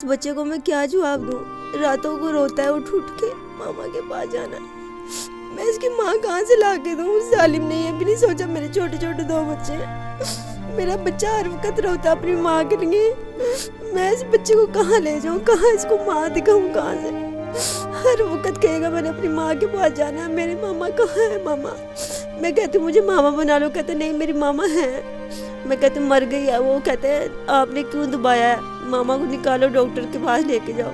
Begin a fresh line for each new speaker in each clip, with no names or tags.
इस बच्चे को मैं क्या जवाब दूँ? रातों को रोता है उठ उठ के मामा के पास जाना। मैं इसकी माँ कहाँ से ला के दूँ? जालिम ने ये भी नहीं सोचा मेरे छोटे छोटे 2 बच्चे हैं। मेरा बच्चा हर वक्त रोता अपनी माँ के लिए। मैं इस बच्चे को कहाँ ले जाऊँ? कहाँ इसको माँ दिखाऊँ? कहाँ से? हर वक्त कहेगा मैंने अपनी माँ के पास जाना है। मेरी मामा कहाँ है मामा? मैं कहती हूँ मुझे मामा बना लो। कहते नहीं मेरी मामा है। मैं कहती मर गई है। वो कहते हैं आपने क्यों दबाया है? मामा को निकालो, डॉक्टर के पास लेके जाओ।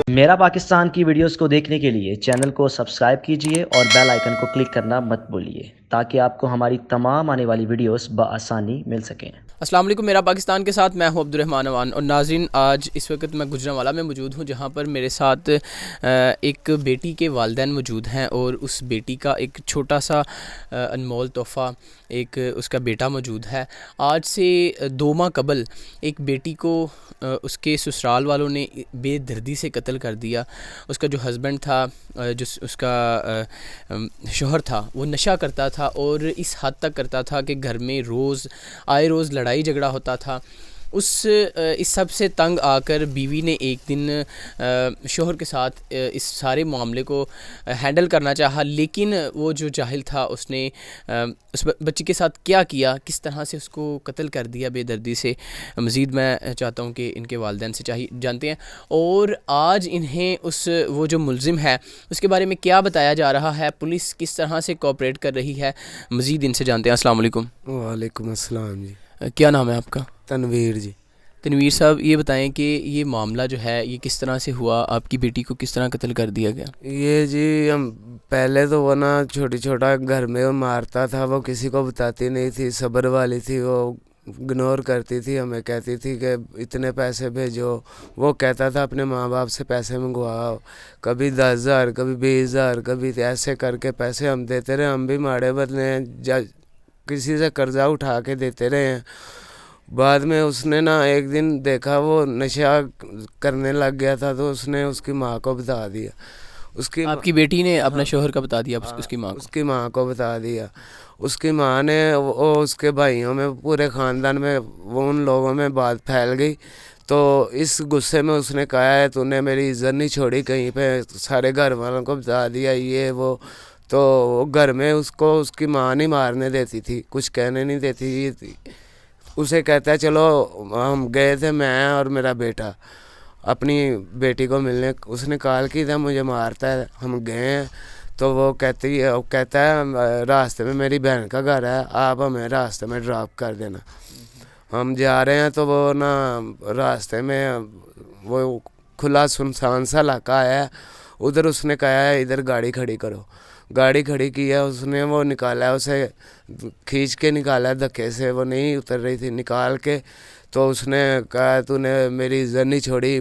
मेरा पाकिस्तान की वीडियोस को देखने के लिए चैनल को सब्सक्राइब कीजिए और बेल आइकन को क्लिक करना मत भूलिए ताकि आपको हमारी तमाम आने वाली वीडियोस बआसानी मिल सकें।
अस्सलाम वालेकुम। मेरा पाकिस्तान के साथ मैं हूं अब्दुर्रहमान अवान। और नाज़रीन, आज इस वक्त मैं गुजरांवाला में मौजूद हूं जहां पर मेरे साथ एक बेटी के वालिदैन मौजूद हैं और उस बेटी का एक छोटा सा अनमोल तोहफ़ा एक उसका बेटा मौजूद है। आज से 2 माह कबल एक बेटी को उसके ससुराल वालों ने बेदर्दी से कत्ल कर दिया। उसका जो हस्बैंड था, जो उसका शोहर था, वो नशा करता था और इस हद तक करता था कि घर में रोज़ लड़ाई झगड़ा होता था। इस सब से तंग आकर बीवी ने एक दिन शोहर के साथ इस सारे मामले को हैंडल करना चाहा, लेकिन वो जो जाहिल था उसने उस बच्ची के साथ क्या किया, किस तरह से उसको कत्ल कर दिया बेदर्दी से। मज़ीद मैं चाहता हूँ कि इनके वालिदैन से जानते हैं और आज इन्हें वो जो मुलजिम है उसके बारे में क्या बताया जा रहा है, पुलिस किस तरह से कोऑपरेट कर रही है, मज़ीद इनसे जानते हैं। अस्सलाम वालेकुम।
वालेकुम अस्सलाम जी।
क्या नाम है आपका?
तनवीर जी।
तनवीर साहब, ये बताएं कि ये मामला जो है ये किस तरह से हुआ, आपकी बेटी को किस तरह कत्ल कर दिया गया?
ये जी हम पहले तो वो ना छोटा घर में वो मारता था, वो किसी को बताती नहीं थी, सब्र वाली थी, वो इग्नोर करती थी, हमें कहती थी कि इतने पैसे भेजो। वो कहता था अपने माँ बाप से पैसे मंगवाओ, कभी 10,000 कभी 20,000 कभी ऐसे करके पैसे हम देते रहे। हम भी माड़े बदले हैं, किसी से कर्जा उठा के देते रहे हैं। बाद में उसने ना एक दिन देखा वो नशा करने लग गया था, तो उसने उसकी माँ को बता दिया।
आपकी बेटी ने अपना शोहर का बता दिया? उसकी माँ
को बता दिया। उसकी माँ ने वो उसके भाइयों में, पूरे ख़ानदान में, वो उन लोगों में बात फैल गई। तो इस गुस्से में उसने कहा है तूने मेरी इज्जत नहीं छोड़ी कहीं पे, सारे घर वालों को बता दिया ये वो। तो घर में उसको उसकी माँ नहीं मारने देती थी, कुछ कहने नहीं देती थी। उसे कहता है चलो, हम गए थे मैं और मेरा बेटा अपनी बेटी को मिलने। उसने कॉल की था मुझे मारता है, हम गए हैं। तो वो कहता है रास्ते में मेरी बहन का घर है, आप हमें रास्ते में ड्रॉप कर देना। हम जा रहे हैं तो वो ना रास्ते में वो खुला सुनसान सा इलाका है, उधर उसने कहा है इधर गाड़ी खड़ी करो। गाड़ी खड़ी की है उसने, वो निकाला है, उसे खींच के निकाला है धक्के से, वो नहीं उतर रही थी, निकाल के। तो उसने कहा तूने मेरी इज्जत नहीं छोड़ी,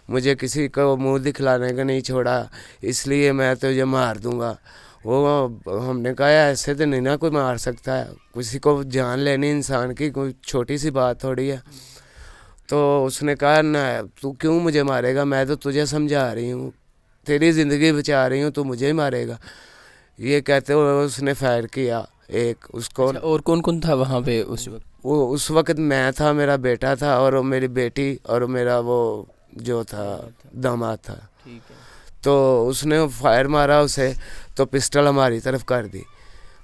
मुझे किसी को मुंह दिखलाने का नहीं छोड़ा, इसलिए मैं तुझे मार दूंगा। वो हमने कहा ऐसे तो नहीं ना कोई मार सकता है, किसी को जान लेनी इंसान की कोई छोटी सी बात थोड़ी है। तो उसने कहा ना तू क्यों मुझे मारेगा, मैं तो तुझे समझा रही हूँ, तेरी ज़िंदगी बचा रही हूँ, तू मुझे ही मारेगा। ये कहते हुए उसने फायर किया एक उसको।
अच्छा, और कौन कौन था वहाँ पे उस वक्त?
वो उस वक्त मैं था, मेरा बेटा था और मेरी बेटी और मेरा वो जो था दामाद था।
ठीक है।
तो उसने फायर मारा उसे, तो पिस्टल हमारी तरफ कर दी।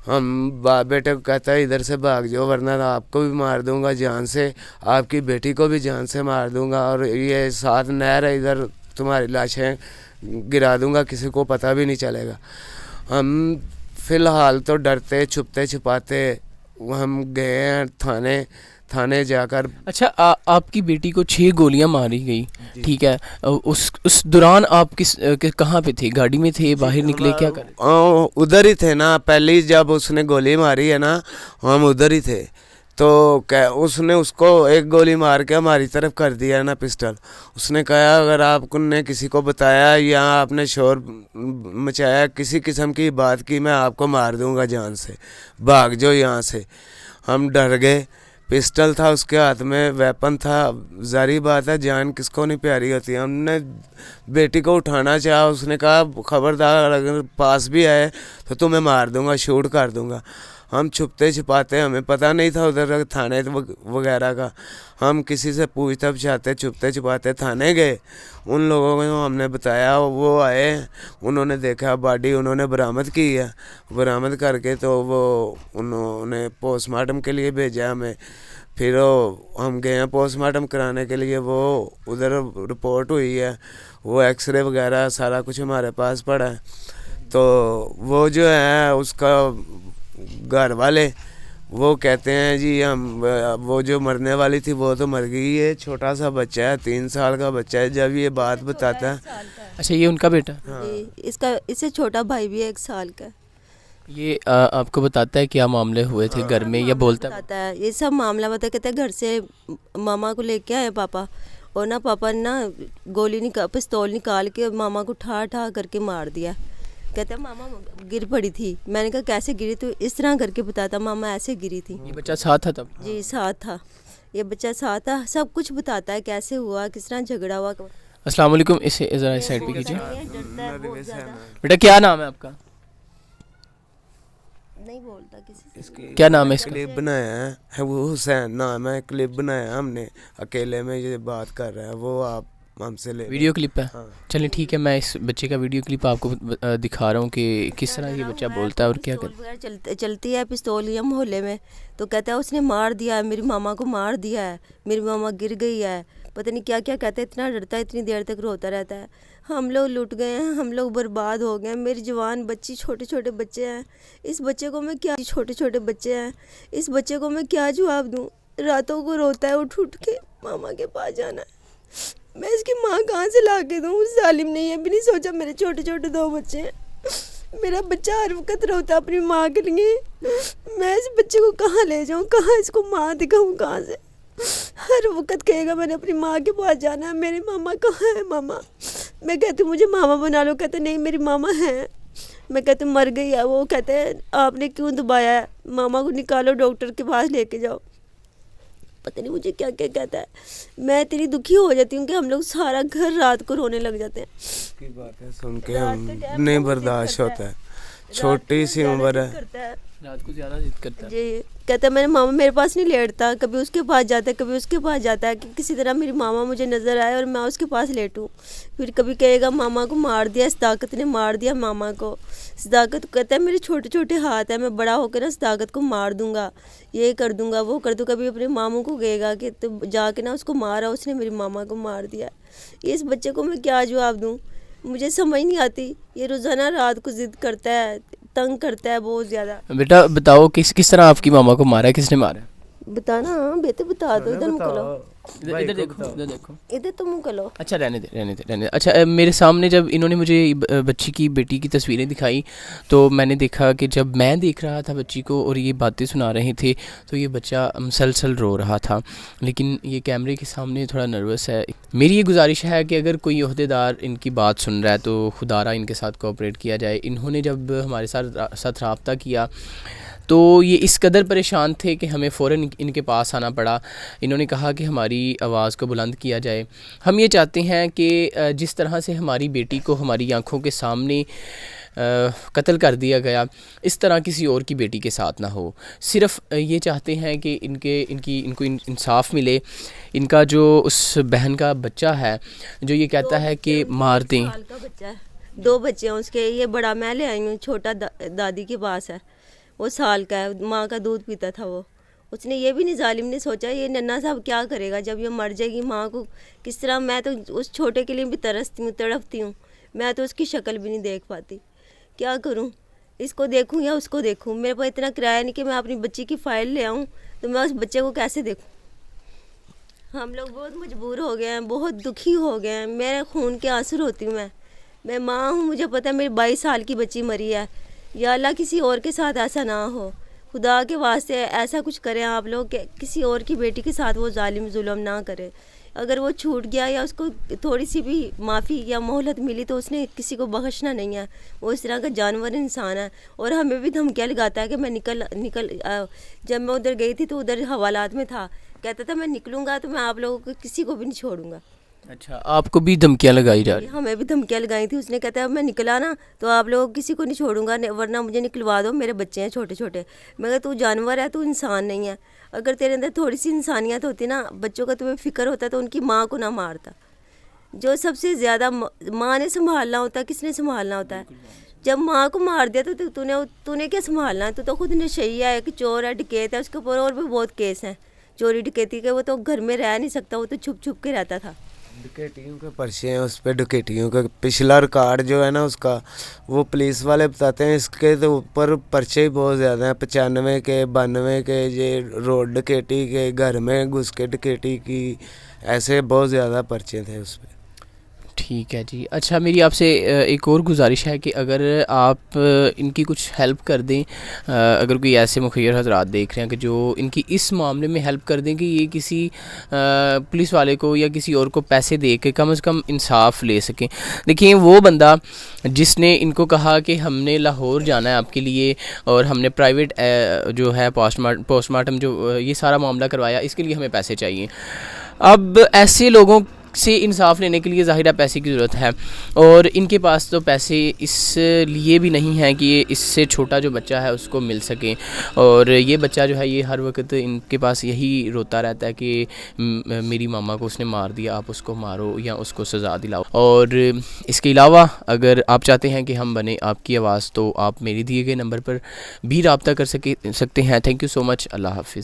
हम बेटे को कहता है इधर से भाग जाओ वरना आपको भी मार दूंगा जान से, आपकी बेटी को भी जान से मार दूंगा, और ये साथ नहर है इधर तुम्हारी लाशें गिरा दूंगा, किसी को पता भी नहीं चलेगा। हम फ़िलहाल तो डरते छुपते छुपाते हम गए हैं थाने जाकर।
अच्छा, आपकी बेटी को 6 गोलियां मारी गई, ठीक है। उस दौरान आप कहाँ पे थे? गाड़ी में थे, बाहर निकले, क्या कर?
उधर ही थे ना, पहले जब उसने गोली मारी है ना, हम उधर ही थे। तो उसने उसको एक गोली मार के हमारी तरफ कर दिया ना पिस्टल। उसने कहा अगर आपने किसी को बताया या आपने शोर मचाया, किसी किस्म की बात की, मैं आपको मार दूंगा जान से, भाग जाओ यहाँ से। हम डर गए, पिस्टल था उसके हाथ में, वेपन था। जारी बात है, जान किसको नहीं प्यारी होती है। हमने बेटी को उठाना चाहा, उसने कहा खबरदार अगर पास भी आए तो तुम्हें मार दूंगा, शूट कर दूंगा। हम छुपते छिपाते, हमें पता नहीं था उधर थाने वगैरह का। हम किसी से पूछते पूछाते छुपते छिपाते थाने गए। उन लोगों को हमने बताया, वो आए, उन्होंने देखा बॉडी, उन्होंने बरामद की है। बरामद करके तो वो उन्होंने पोस्टमार्टम के लिए भेजा हमें। फिर हम गए हैं पोस्टमार्टम कराने के लिए। वो उधर रिपोर्ट हुई है, वो एक्सरे वगैरह सारा कुछ हमारे पास पड़ा है। तो वो जो है उसका घर वाले वो कहते हैं जी हम वो जो मरने वाली थी वो तो मर गई है, छोटा सा बच्चा है, 3 साल का बच्चा है। जब ये बात बताता है,
अच्छा ये उनका बेटा,
इसका इससे छोटा भाई भी है 1 साल का।
ये आपको बताता है क्या मामले हुए थे घर में, या बोलता है?
बताता है ये सब मामला, बता कहते हैं घर से मामा को लेके आए पापा, और ना पापा ने ना पिस्तौल निकाल के मामा को ठा करके मार दिया। कहते हैं मामा गिर पड़ी थी। मैंने कहा कैसे गिरी? तो इस तरह करके बताता, मामा ऐसे गिरी थी।
ये बच्चा साथ था तब?
जी साथ था, ये बच्चा साथ था, सब कुछ बताता है कैसे हुआ, किस तरह झगड़ा हुआ।
अस्सलाम वालेकुम, इसे ज़रा इस साइड पे कीजिए। बेटा क्या नाम है आपका?
नहीं बोलता किसी से।
क्या नाम है इसका?
क्लिप बनाया है, वो हुसैन नाम है, क्लिप बनाया हमने, अकेले में ये बात कर रहा है वो। आप हमसे ले
वीडियो क्लिप है?
हाँ।
चलिए ठीक है, मैं इस बच्चे का वीडियो क्लिप आपको दिखा रहा हूँ कि किस तरह ये बच्चा बोलता है और क्या करता है।
चलती है पिस्तौल या मोहल्ले में, तो कहता है उसने मार दिया है, मेरी मामा को मार दिया है, मेरी मामा गिर गई है, पता नहीं क्या क्या कहता है। इतना डरता है, इतनी देर तक रोता रहता है। हम लोग लुट गए हैं, हम लोग बर्बाद हो गए हैं। मेरी जवान बच्ची, छोटे छोटे बच्चे हैं, इस बच्चे को मैं क्या, छोटे छोटे बच्चे हैं, इस बच्चे को मैं क्या जवाब दूँ? रातों को रोता है उठ के, मामा के पास जाना है। मैं इसकी माँ कहाँ से ला के दूँ? जालिम नहीं है, भी नहीं सोचा मेरे छोटे छोटे 2 बच्चे हैं। मेरा बच्चा हर वक्त रोता अपनी माँ के लिए। मैं इस बच्चे को कहाँ ले जाऊँ, कहाँ इसको माँ दिखाऊँ, कहाँ से? हर वक्त कहेगा मैंने अपनी माँ के पास जाना है, मेरी मामा कहाँ है मामा? मैं कहती हूँ मुझे मामा बना लो, कहते नहीं मेरी मामा है। मैं कहती मर गई है। वो कहते हैं आपने क्यों दबाया है, मामा को निकालो, डॉक्टर के पास लेके जाओ। पता नहीं मुझे क्या क्या कहता है। मैं इतनी दुखी हो जाती हूँ कि हम लोग सारा घर रात को रोने लग जाते हैं।
की बात है सुन के हम नहीं बर्दाश्त होता है। छोटी सी उम्र है,
रात को ज़्यादा जिद करता है
जी। कहता है मेरे मामा मेरे पास नहीं लेटता, कभी उसके पास जाता है, कभी उसके पास जाता है कि किसी तरह मेरी मामा मुझे नज़र आए और मैं उसके पास लेटूँ। फिर कभी कहेगा मामा को मार दिया, सदाकत ने मार दिया मामा को। सदाकत कहता है मेरे छोटे छोटे हाथ हैं, मैं बड़ा होकर ना सदाकत को मार दूंगा, ये कर दूंगा, वो कर दूँ। कभी अपने मामू को कहेगा कि तो जाके ना उसको मारा, उसने मेरी मामा को मार दिया। इस बच्चे को मैं क्या जवाब दूँ? मुझे समझ नहीं आती। ये रोज़ाना रात को ज़िद करता है, तंग करता है बहुत ज़्यादा।
बेटा बताओ किस तरह आपकी मामा को मारा है, किसने मारा है?
बताना बेटे, बता दो। इधर मुँह करो,
इधर देखो, इधर देखो,
इधर तो मुँह करो।
अच्छा रहने दे। अच्छा मेरे सामने जब इन्होंने मुझे बच्ची की बेटी की तस्वीरें दिखाई तो मैंने देखा कि जब मैं देख रहा था बच्ची को और ये बातें सुना रहे थे तो ये बच्चा मुसलसल रो रहा था, लेकिन ये कैमरे के सामने थोड़ा नर्वस है। मेरी ये गुजारिश है कि अगर कोई ओहदेदार इनकी बात सुन रहा है तो खुदारा इनके साथ कोऑपरेट किया जाए। इन्होंने जब हमारे साथ रब्ता किया तो ये इस कदर परेशान थे कि हमें फ़ौरन इनके पास आना पड़ा। इन्होंने कहा कि हमारी आवाज़ को बुलंद किया जाए। हम ये चाहते हैं कि जिस तरह से हमारी बेटी को हमारी आंखों के सामने कत्ल कर दिया गया, इस तरह किसी और की बेटी के साथ ना हो। सिर्फ़ ये चाहते हैं कि इनको इंसाफ मिले। इनका जो उस बहन का बच्चा है जो ये कहता है कि मार दें।
2 साल का बच्चा है, 2 बच्चे हैं उसके। ये बड़ा मैं ले आई हूँ, छोटा दादी के पास है, वो साल का है, माँ का दूध पीता था वो। उसने ये भी नहीं, जालिम ने सोचा ये नन्ना साहब क्या करेगा जब ये मर जाएगी, माँ को किस तरह। मैं तो उस छोटे के लिए भी तरसती हूँ, तड़पती हूँ। मैं तो उसकी शक्ल भी नहीं देख पाती। क्या करूँ, इसको देखूँ या उसको देखूँ? मेरे पास इतना किराया नहीं कि मैं अपनी बच्ची की फ़ाइल ले आऊँ, तो मैं उस बच्चे को कैसे देखूँ? हम लोग बहुत मजबूर हो गए हैं, बहुत दुखी हो गए हैं। मेरे खून के आंसू रोती हूँ मैं माँ हूँ, मुझे पता है मेरी 22 साल की बच्ची मरी है। या अल्लाह किसी और के साथ ऐसा ना हो, खुदा के वास्ते ऐसा कुछ करें आप लोग कि किसी और की बेटी के साथ वो जालिम जुल्म ना करें। अगर वो छूट गया या उसको थोड़ी सी भी माफ़ी या मोहलत मिली तो उसने किसी को बख्शना नहीं है। वो इस तरह का जानवर इंसान है और हमें भी धमकियाँ लगाता है कि मैं जब मैं उधर गई थी तो उधर हवालात में था, कहता था मैं निकलूँगा तो मैं आप लोगों को किसी को भी नहीं छोड़ूंगा।
अच्छा, आपको भी धमकियाँ लगाई जा रही?
हमें भी धमकियाँ लगाई थी। उसने कहता है मैं निकला ना तो आप लोग किसी को नहीं छोड़ूंगा, वरना मुझे निकलवा दो, मेरे बच्चे हैं छोटे छोटे। मगर तू जानवर है, तू इंसान नहीं है। अगर तेरे अंदर थोड़ी सी इंसानियत होती ना, बच्चों का तुम्हें फ़िक्र होता तो उनकी माँ को ना मारता। जो सबसे ज़्यादा माँ ने संभालना होता है, किसने संभालना होता है? जब माँ को मार दिया तो तूने क्या संभालना है? तू तो खुद नशैया है, कि चोर है, डकैत है, उसके ऊपर और भी बहुत केस हैं चोरी डकैती के। वो तो घर में रह नहीं सकता, वो तो छुप छुप के रहता था।
डकैतियों के पर्चे हैं उस पर, डकैतियों का पिछला रिकॉर्ड जो है ना उसका, वो पुलिस वाले बताते हैं इसके तो ऊपर पर्चे ही बहुत ज़्यादा हैं, 95 के, 92 के, ये रोड डकैती के, घर में घुस के डकैती की, ऐसे बहुत ज़्यादा पर्चे थे उस पर।
ठीक है जी। अच्छा, मेरी आपसे एक और गुजारिश है कि अगर आप इनकी कुछ हेल्प कर दें, अगर कोई ऐसे मुखियर हजरात देख रहे हैं कि जो इनकी इस मामले में हेल्प कर दें कि ये किसी पुलिस वाले को या किसी और को पैसे दे के कम से कम इंसाफ ले सकें। देखिए, वो बंदा जिसने इनको कहा कि हमने लाहौर जाना है आपके लिए और हमने प्राइवेट जो है पोस्टमार्टम जो ये सारा मामला करवाया, इसके लिए हमें पैसे चाहिए। अब ऐसे लोगों से इंसाफ लेने के लिए ज़ाहिर है पैसे की ज़रूरत है, और इनके पास तो पैसे इस लिए भी नहीं हैं कि ये इससे छोटा जो बच्चा है उसको मिल सके। और ये बच्चा जो है ये हर वक्त इनके पास यही रोता रहता है कि मेरी मामा को उसने मार दिया, आप उसको मारो या उसको सज़ा दिलाओ। और इसके अलावा अगर आप चाहते हैं कि हम बने आपकी आवाज़, तो आप मेरे दिए गए नंबर पर भी रब्ता कर सकते हैं। Thank you so much. अल्लाह हाफिज़।